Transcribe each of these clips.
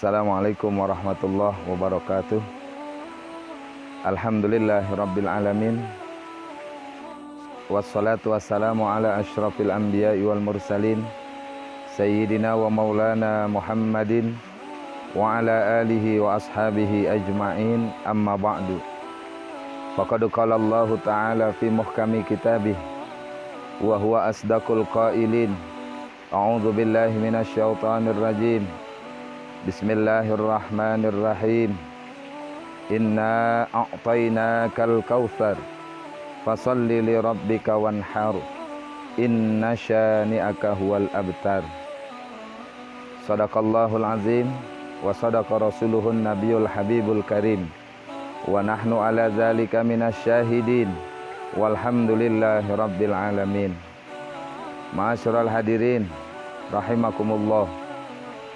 Assalamualaikum warahmatullahi wabarakatuh. Alhamdulillahirabbil alamin. Wassalatu wassalamu ala asyrafil anbiya'i wal mursalin sayyidina wa maulana Muhammadin wa ala alihi wa ashabihi ajma'in, amma ba'du. Faqad qala Allah ta'ala fi muhkami kitabih wa huwa asdaqul qailin. A'udzu billahi minasy syaithanir rajim. Bismillahirrahmanirrahim. Inna a'tainakal kautsar fasalli li rabbika wanhar. Inna syani'aka huwal abtar. Sadaqallahul azim wa sadaqa rasuluhun nabiyul habibul karim. Wa nahnu ala dzalika minasyahidin. Walhamdulillahi rabbil alamin. Ma'asyiral hadirin rahimakumullah.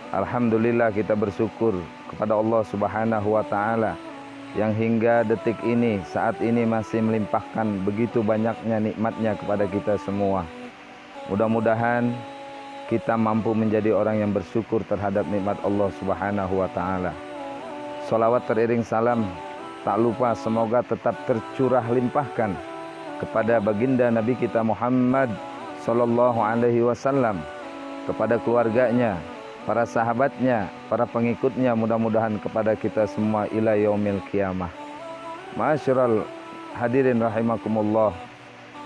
Alhamdulillah, kita bersyukur kepada Allah Subhanahu wa ta'ala yang hingga detik ini, saat ini masih melimpahkan begitu banyaknya nikmatnya kepada kita semua. Mudah-mudahan kita mampu menjadi orang yang bersyukur terhadap nikmat Allah Subhanahu wa ta'ala. Salawat teriring salam tak lupa semoga tetap tercurah limpahkan kepada baginda Nabi kita Muhammad sallallahu alaihi wasallam, kepada keluarganya, para sahabatnya, para pengikutnya, mudah-mudahan kepada kita semua ila yaumil qiyamah. Ma'asyiral hadirin rahimakumullah,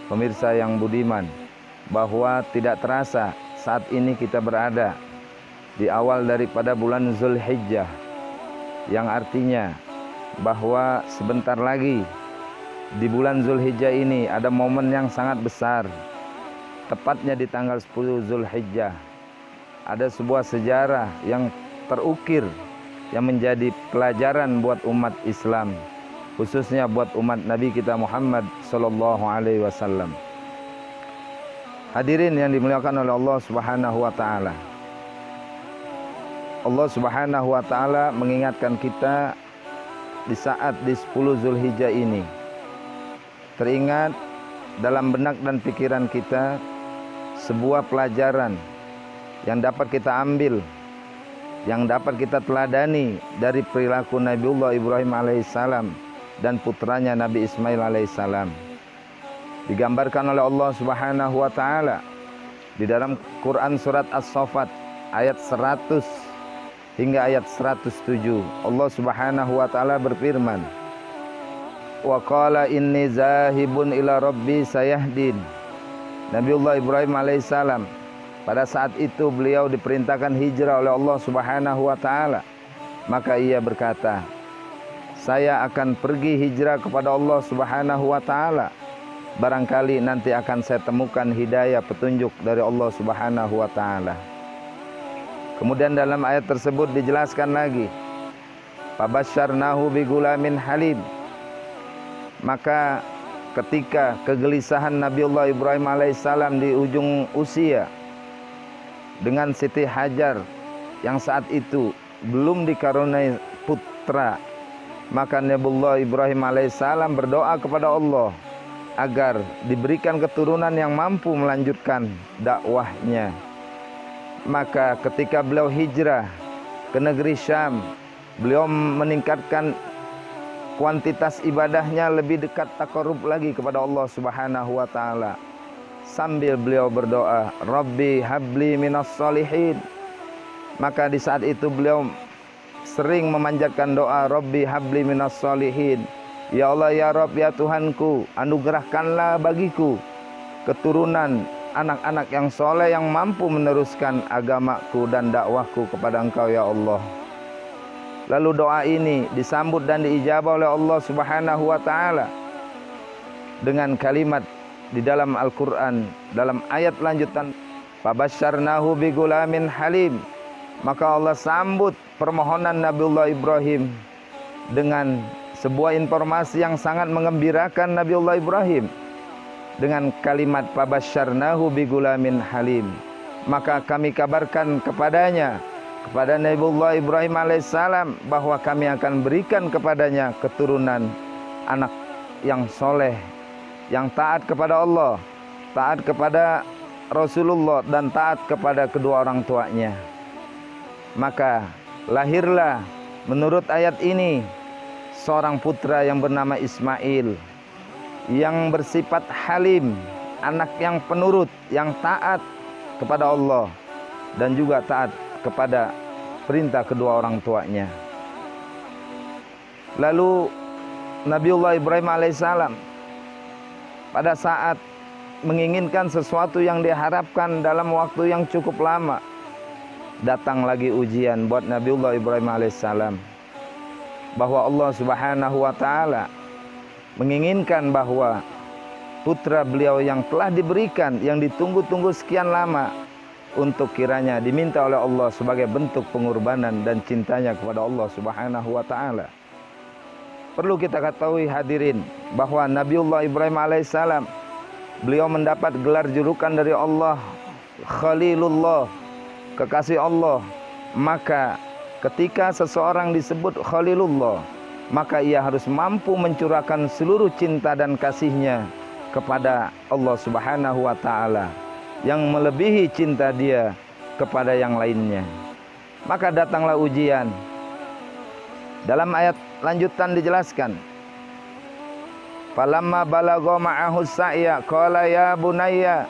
pemirsa yang budiman, bahwa tidak terasa saat ini kita berada di awal daripada bulan Zulhijjah, yang artinya bahwa sebentar lagi di bulan Zulhijjah ini ada momen yang sangat besar. Tepatnya di tanggal 10 Zulhijjah ada sebuah sejarah yang terukir yang menjadi pelajaran buat umat Islam, khususnya buat umat Nabi kita Muhammad sallallahu alaihi wasallam. Hadirin yang dimuliakan oleh Allah Subhanahu wa taala. Allah Subhanahu wa taala mengingatkan kita di saat di 10 Zulhijjah ini. Teringat dalam benak dan pikiran kita sebuah pelajaran yang dapat kita ambil, yang dapat kita teladani dari perilaku Nabiullah Ibrahim alaihissalam dan putranya Nabi Ismail alaihissalam. Digambarkan oleh Allah Subhanahu wa taala di dalam Quran surat As-Saffat ayat 100 hingga ayat 107. Allah Subhanahu wa taala berfirman, "Wa qala inni zahibun ila rabbi sayahdin." Nabiullah Ibrahim alaihissalam pada saat itu beliau diperintahkan hijrah oleh Allah Subhanahu wa taala. Maka ia berkata, "Saya akan pergi hijrah kepada Allah Subhanahu wa taala. Barangkali nanti akan saya temukan hidayah petunjuk dari Allah Subhanahu wa taala." Kemudian dalam ayat tersebut dijelaskan lagi, "Fabasyarnahu bigulamin halim." Maka ketika kegelisahan Nabiullah Ibrahim alaihissalam di ujung usia dengan Siti Hajar yang saat itu belum dikaruniai putra, maka Nabiullah Ibrahim alaihissalam berdoa kepada Allah agar diberikan keturunan yang mampu melanjutkan dakwahnya. Maka ketika beliau hijrah ke negeri Syam, beliau meningkatkan kuantitas ibadahnya, lebih dekat taqarrub lagi kepada Allah Subhanahu wa taala. Sambil beliau berdoa, "Rabbi habli minas solihin." Maka di saat itu beliau sering memanjatkan doa, "Rabbi habli minas solihin." Ya Allah, ya Rabb, ya Tuhanku, anugerahkanlah bagiku keturunan anak-anak yang soleh yang mampu meneruskan agamaku dan dakwahku kepada Engkau ya Allah. Lalu doa ini disambut dan diijabah oleh Allah Subhanahu wa taala dengan kalimat di dalam Al-Quran, dalam ayat lanjutan, "Fabasyarnahu bigulamin halim." Maka Allah sambut permohonan Nabiullah Ibrahim dengan sebuah informasi yang sangat mengembirakan Nabiullah Ibrahim dengan kalimat "Fabasyarnahu bigulamin halim." Maka kami kabarkan kepadanya, kepada Nabiullah Ibrahim alaihissalam, bahwa kami akan berikan kepadanya keturunan anak yang soleh, yang taat kepada Allah, taat kepada Rasulullah, dan taat kepada kedua orang tuanya. Maka lahirlah menurut ayat ini seorang putra yang bernama Ismail, yang bersifat halim, anak yang penurut, yang taat kepada Allah dan juga taat kepada perintah kedua orang tuanya. Lalu Nabiullah Ibrahim alaihissalam pada saat menginginkan sesuatu yang diharapkan dalam waktu yang cukup lama, datang lagi ujian buat Nabiullah Ibrahim alaihissalam, bahwa Allah Subhanahu wa taala menginginkan bahwa putra beliau yang telah diberikan, yang ditunggu-tunggu sekian lama, untuk kiranya diminta oleh Allah sebagai bentuk pengorbanan dan cintanya kepada Allah Subhanahu wa taala. Perlu kita ketahui hadirin bahwa Nabiullah Ibrahim alaihissalam beliau mendapat gelar julukan dari Allah Khalilullah, kekasih Allah. Maka ketika seseorang disebut Khalilullah, maka ia harus mampu mencurahkan seluruh cinta dan kasihnya kepada Allah Subhanahu wa taala yang melebihi cinta dia kepada yang lainnya. Maka datanglah ujian. Dalam ayat lanjutan dijelaskan, falamma balagha ma'ahu sa'ya qala ya bunayya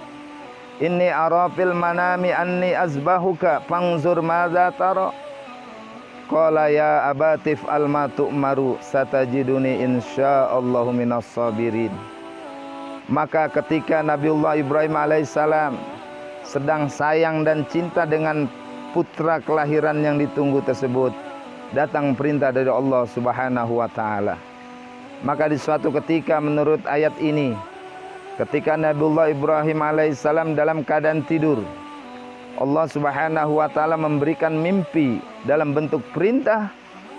inni ara fil manami anni azbahuka fanzur madza tara qala ya abatif al ma tu'maru satajiduni insyaallahu minas sabirin. Maka ketika Nabiullah Ibrahim alaihissalam sedang sayang dan cinta dengan putra kelahiran yang ditunggu tersebut, datang perintah dari Allah Subhanahu wa taala. Maka di suatu ketika menurut ayat ini, ketika Nabiullah Ibrahim alaihissalam dalam keadaan tidur, Allah Subhanahu wa taala memberikan mimpi dalam bentuk perintah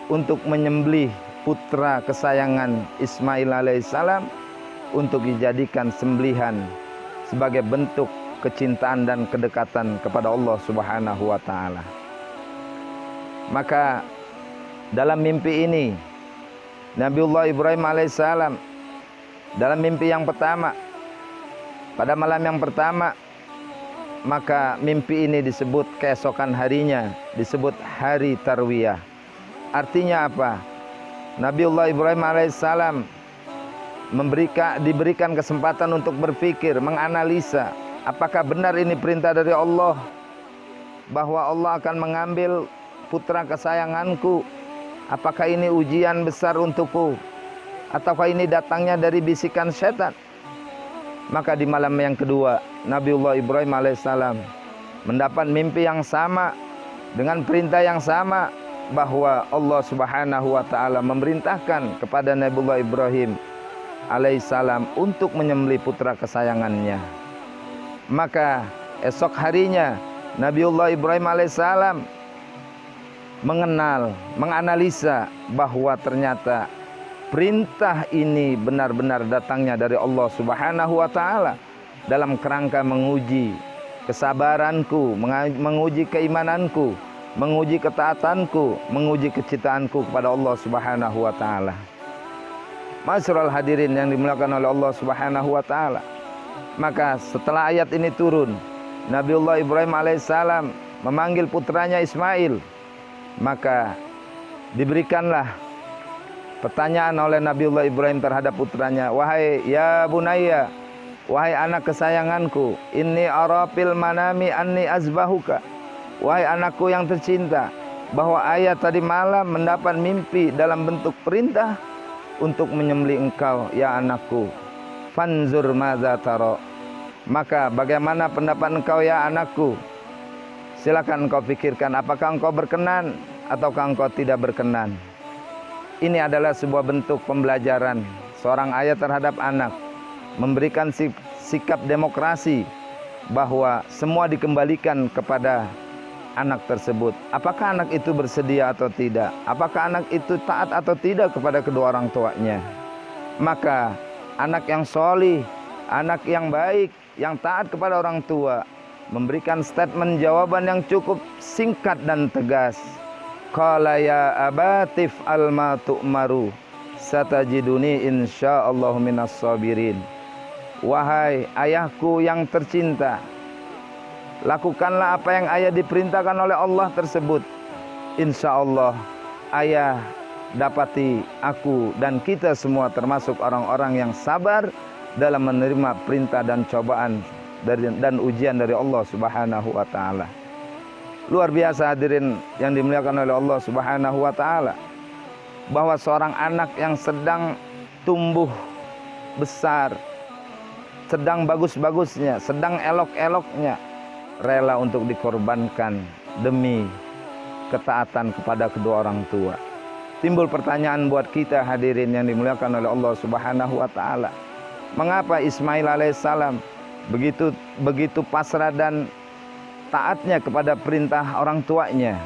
untuk menyembelih putra kesayangan Ismail alaihissalam untuk dijadikan sembelihan sebagai bentuk kecintaan dan kedekatan kepada Allah Subhanahu wa taala. Maka dalam mimpi ini Nabiullah Ibrahim alaihissalam dalam mimpi yang pertama, pada malam yang pertama, maka mimpi ini disebut keesokan harinya disebut hari Tarwiyah. Artinya apa? Nabiullah Ibrahim alaihissalam diberikan kesempatan untuk berpikir, menganalisa apakah benar ini perintah dari Allah, bahwa Allah akan mengambil putra kesayanganku. Apakah ini ujian besar untukku, ataukah ini datangnya dari bisikan setan? Maka di malam yang kedua Nabiullah Ibrahim alaihissalam mendapat mimpi yang sama dengan perintah yang sama, bahwa Allah Subhanahu wa taala memerintahkan kepada Nabiullah Ibrahim alaihissalam untuk menyembelih putra kesayangannya. Maka esok harinya Nabiullah Ibrahim alaihissalam menganalisa bahwa ternyata perintah ini benar-benar datangnya dari Allah Subhanahu wa taala dalam kerangka menguji kesabaranku, menguji keimananku, menguji ketaatanku, menguji kecintaanku kepada Allah Subhanahu wa taala. Masyarul hadirin yang dimuliakan oleh Allah Subhanahu wa taala. Maka setelah ayat ini turun, Nabiullah Ibrahim alaihissalam memanggil putranya Ismail. Maka diberikanlah pertanyaan oleh Nabiullah Ibrahim terhadap putranya, wahai ya bunayya, wahai anak kesayanganku, inni ara fil manami anni azbahuka, wahai anakku yang tercinta, bahwa ayah tadi malam mendapat mimpi dalam bentuk perintah untuk menyembelih engkau ya anakku. Fanzur madza tara, maka bagaimana pendapat engkau ya anakku? Silakan engkau pikirkan, apakah engkau berkenan ataukah engkau tidak berkenan. Ini adalah sebuah bentuk pembelajaran seorang ayah terhadap anak, memberikan sikap demokrasi bahwa semua dikembalikan kepada anak tersebut. Apakah anak itu bersedia atau tidak? Apakah anak itu taat atau tidak kepada kedua orang tuanya? Maka anak yang solih, anak yang baik, yang taat kepada orang tua, memberikan statement jawaban yang cukup singkat dan tegas. Qala ya abatif al ma tu'maru satajiduni insyaallahu minas sabirin. Wahai ayahku yang tercinta, lakukanlah apa yang ayah diperintahkan oleh Allah tersebut. insya Allah ayah dapati aku dan kita semua termasuk orang-orang yang sabar dalam menerima perintah dan cobaan dan ujian dari Allah Subhanahu wa taala. Luar biasa hadirin yang dimuliakan oleh Allah Subhanahu wa taala, bahwa seorang anak yang sedang tumbuh besar, sedang bagus-bagusnya, sedang elok-eloknya, rela untuk dikorbankan demi ketaatan kepada kedua orang tua. Timbul pertanyaan buat kita hadirin yang dimuliakan oleh Allah Subhanahu wa taala. Mengapa Ismail alaihissalam begitu pasrah dan taatnya kepada perintah orang tuanya?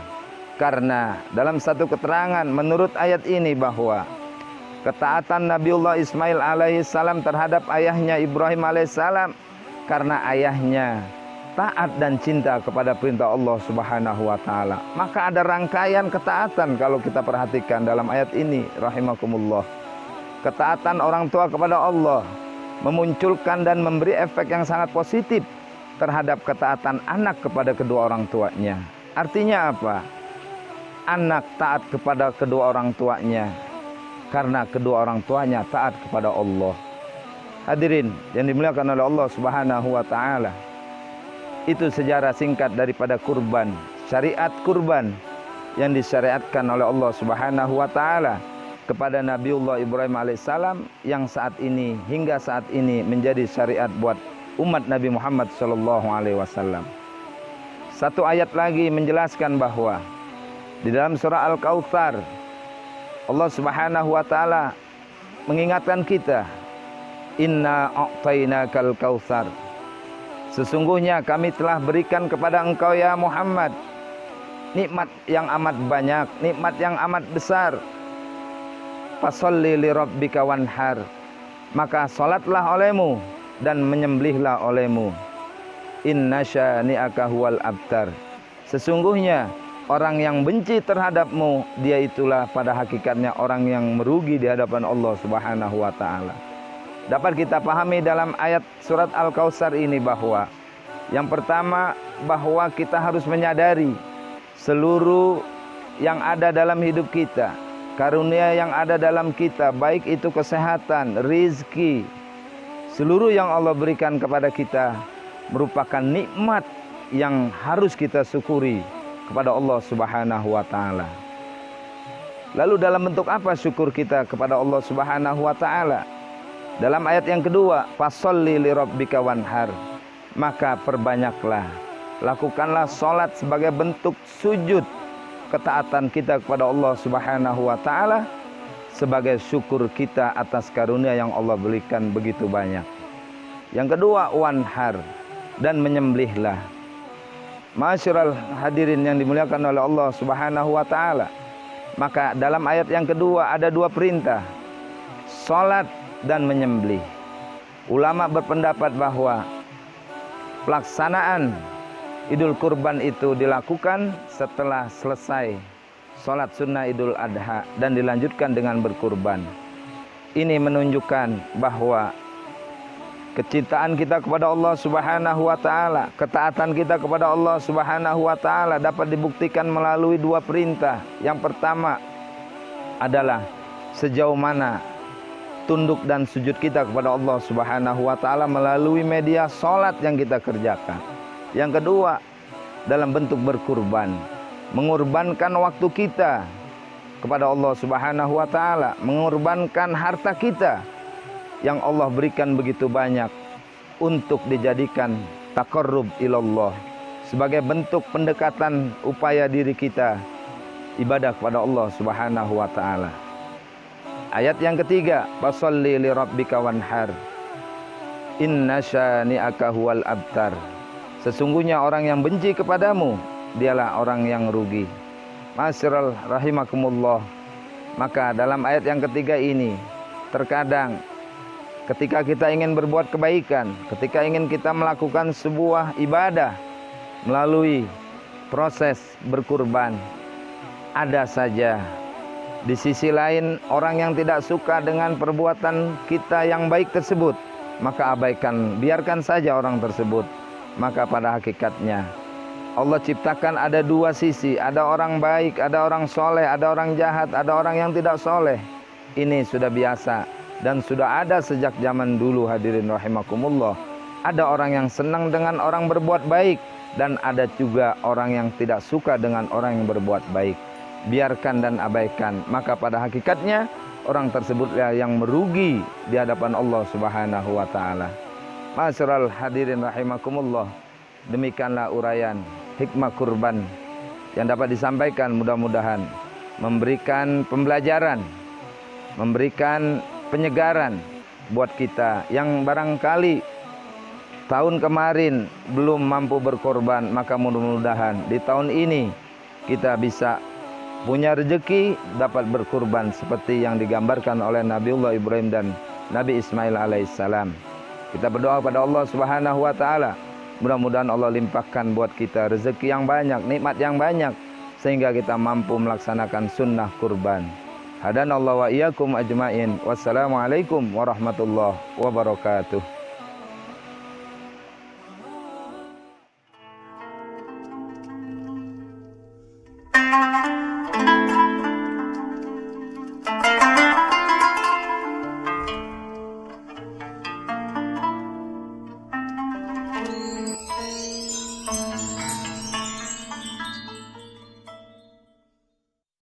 Karena dalam satu keterangan menurut ayat ini bahwa ketaatan Nabiullah Ismail alaihissalam terhadap ayahnya Ibrahim alaihissalam karena ayahnya taat dan cinta kepada perintah Allah Subhanahu wa taala. Maka ada rangkaian ketaatan kalau kita perhatikan dalam ayat ini rahimakumullah. Ketaatan orang tua kepada Allah memunculkan dan memberi efek yang sangat positif terhadap ketaatan anak kepada kedua orang tuanya. Artinya apa? Anak taat kepada kedua orang tuanya karena kedua orang tuanya taat kepada Allah. Hadirin yang dimuliakan oleh Allah Subhanahu wa taala, itu sejarah singkat daripada kurban, syariat kurban yang disyariatkan oleh Allah Subhanahu wa taala kepada Nabiullah Ibrahim alaihissalam yang saat ini hingga saat ini menjadi syariat buat umat Nabi Muhammad sallallahu alaihi wasallam. Satu ayat lagi menjelaskan bahwa di dalam surah Al-Kautsar Allah Subhanahu wa taala mengingatkan kita, inna a'tainakal kautsar. Sesungguhnya kami telah berikan kepada engkau ya Muhammad nikmat yang amat banyak, nikmat yang amat besar. Fasholli li rabbika wanhar. Maka salatlah olehmu dan menyembelihlah olehmu. Inna syani'aka huwal abtar. Sesungguhnya orang yang benci terhadapmu, dia itulah pada hakikatnya orang yang merugi di hadapan Allah Subhanahu wa taala. Dapat kita pahami dalam ayat surat Al-Kautsar ini bahwa yang pertama, bahwa kita harus menyadari seluruh yang ada dalam hidup kita, karunia yang ada dalam kita, baik itu kesehatan, rizki, seluruh yang Allah berikan kepada kita merupakan nikmat yang harus kita syukuri kepada Allah Subhanahu wa taala. Lalu dalam bentuk apa syukur kita kepada Allah Subhanahu wa taala? Dalam ayat yang kedua, fasholli li rabbika wanhar. Maka perbanyaklah, lakukanlah salat sebagai bentuk sujud ketaatan kita kepada Allah Subhanahu wa taala sebagai syukur kita atas karunia yang Allah berikan begitu banyak. Yang kedua, wanhar, dan menyembelihlah. Masyiral hadirin yang dimuliakan oleh Allah Subhanahu wa taala. Maka dalam ayat yang kedua ada dua perintah, salat dan menyembelih. Ulama berpendapat bahwa pelaksanaan Idul Kurban itu dilakukan setelah selesai sholat sunnah Idul Adha dan dilanjutkan dengan berkurban. Ini menunjukkan bahwa kecintaan kita kepada Allah Subhanahu wa taala, ketaatan kita kepada Allah Subhanahu wa taala dapat dibuktikan melalui dua perintah. Yang pertama adalah sejauh mana tunduk dan sujud kita kepada Allah Subhanahu wa taala melalui media salat yang kita kerjakan. Yang kedua, dalam bentuk berkurban, mengorbankan waktu kita kepada Allah Subhanahu wa taala, mengorbankan harta kita yang Allah berikan begitu banyak untuk dijadikan taqarrub ilallah, sebagai bentuk pendekatan upaya diri kita ibadah kepada Allah Subhanahu wa taala. Ayat yang ketiga, fasholli li rabbika wanhar. Inna syani'aka huwal abtar. Sesungguhnya orang yang benci kepadamu, dialah orang yang rugi. Masyiral rahimakumullah. Maka dalam ayat yang ketiga ini, terkadang ketika kita ingin berbuat kebaikan, ketika ingin kita melakukan sebuah ibadah melalui proses berkurban, ada saja di sisi lain orang yang tidak suka dengan perbuatan kita yang baik tersebut, maka abaikan, biarkan saja orang tersebut. Maka pada hakikatnya Allah ciptakan ada dua sisi, ada orang baik, ada orang soleh, ada orang jahat, ada orang yang tidak soleh. Ini sudah biasa dan sudah ada sejak zaman dulu, hadirin rahimakumullah. Ada orang yang senang dengan orang berbuat baik dan ada juga orang yang tidak suka dengan orang yang berbuat baik. Biarkan dan abaikan, maka pada hakikatnya orang tersebutlah yang merugi di hadapan Allah Subhanahu wa taala. Ma'asyiral hadirin rahimakumullah. Demikianlah uraian hikmah kurban yang dapat disampaikan, mudah-mudahan memberikan pembelajaran, memberikan penyegaran buat kita yang barangkali tahun kemarin belum mampu berkorban, maka mudah-mudahan di tahun ini kita bisa punya rezeki dapat berkurban seperti yang digambarkan oleh Nabiullah Ibrahim dan Nabi Ismail alaihissalam. Kita berdoa pada Allah Subhanahu wa taala, mudah-mudahan Allah limpahkan buat kita rezeki yang banyak, nikmat yang banyak, sehingga kita mampu melaksanakan sunnah kurban. Hadanallahu wa iyyakum ajmain. Wassalamualaikum warahmatullahi wabarakatuh.